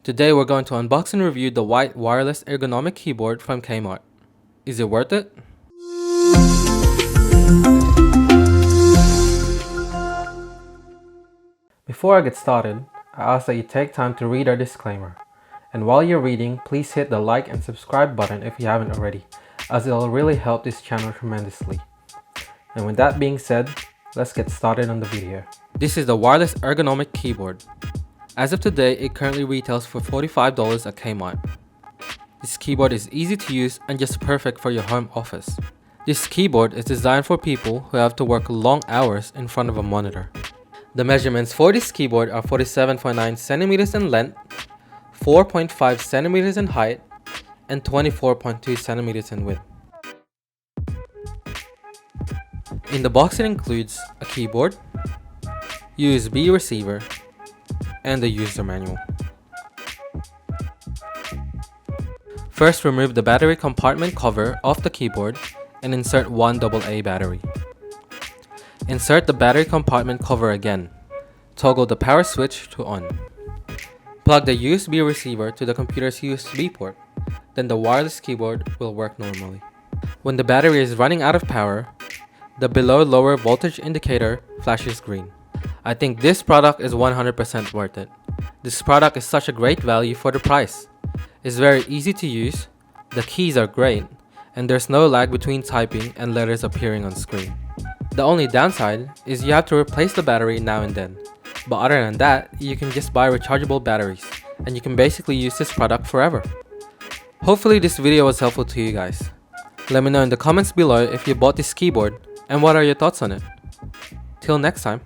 Today we're going to unbox and review the white wireless ergonomic keyboard from Kmart. Is it worth it? Before I get started, I ask that you take time to read our disclaimer. And while you're reading, please hit the like and subscribe button if you haven't already, as it'll really help this channel tremendously. And with that being said, let's get started on the video. This is the wireless ergonomic keyboard. As of today, it currently retails for $45 at Kmart. This keyboard is easy to use and just perfect for your home office. This keyboard is designed for people who have to work long hours in front of a monitor. The measurements for this keyboard are 47.9 centimeters in length, 4.5 centimeters in height, and 24.2 centimeters in width. In the box it includes a keyboard, USB receiver, and the user manual. First, remove the battery compartment cover off the keyboard and insert one AA battery. Insert the battery compartment cover again. Toggle the power switch to on. Plug the USB receiver to the computer's USB port, then the wireless keyboard will work normally. When the battery is running out of power, the below lower voltage indicator flashes green. I think this product is 100% worth it. This product is such a great value for the price. It's very easy to use, the keys are great, and there's no lag between typing and letters appearing on screen. The only downside is you have to replace the battery now and then. But other than that, you can just buy rechargeable batteries, and you can basically use this product forever. Hopefully this video was helpful to you guys. Let me know in the comments below if you bought this keyboard and what are your thoughts on it. Till next time.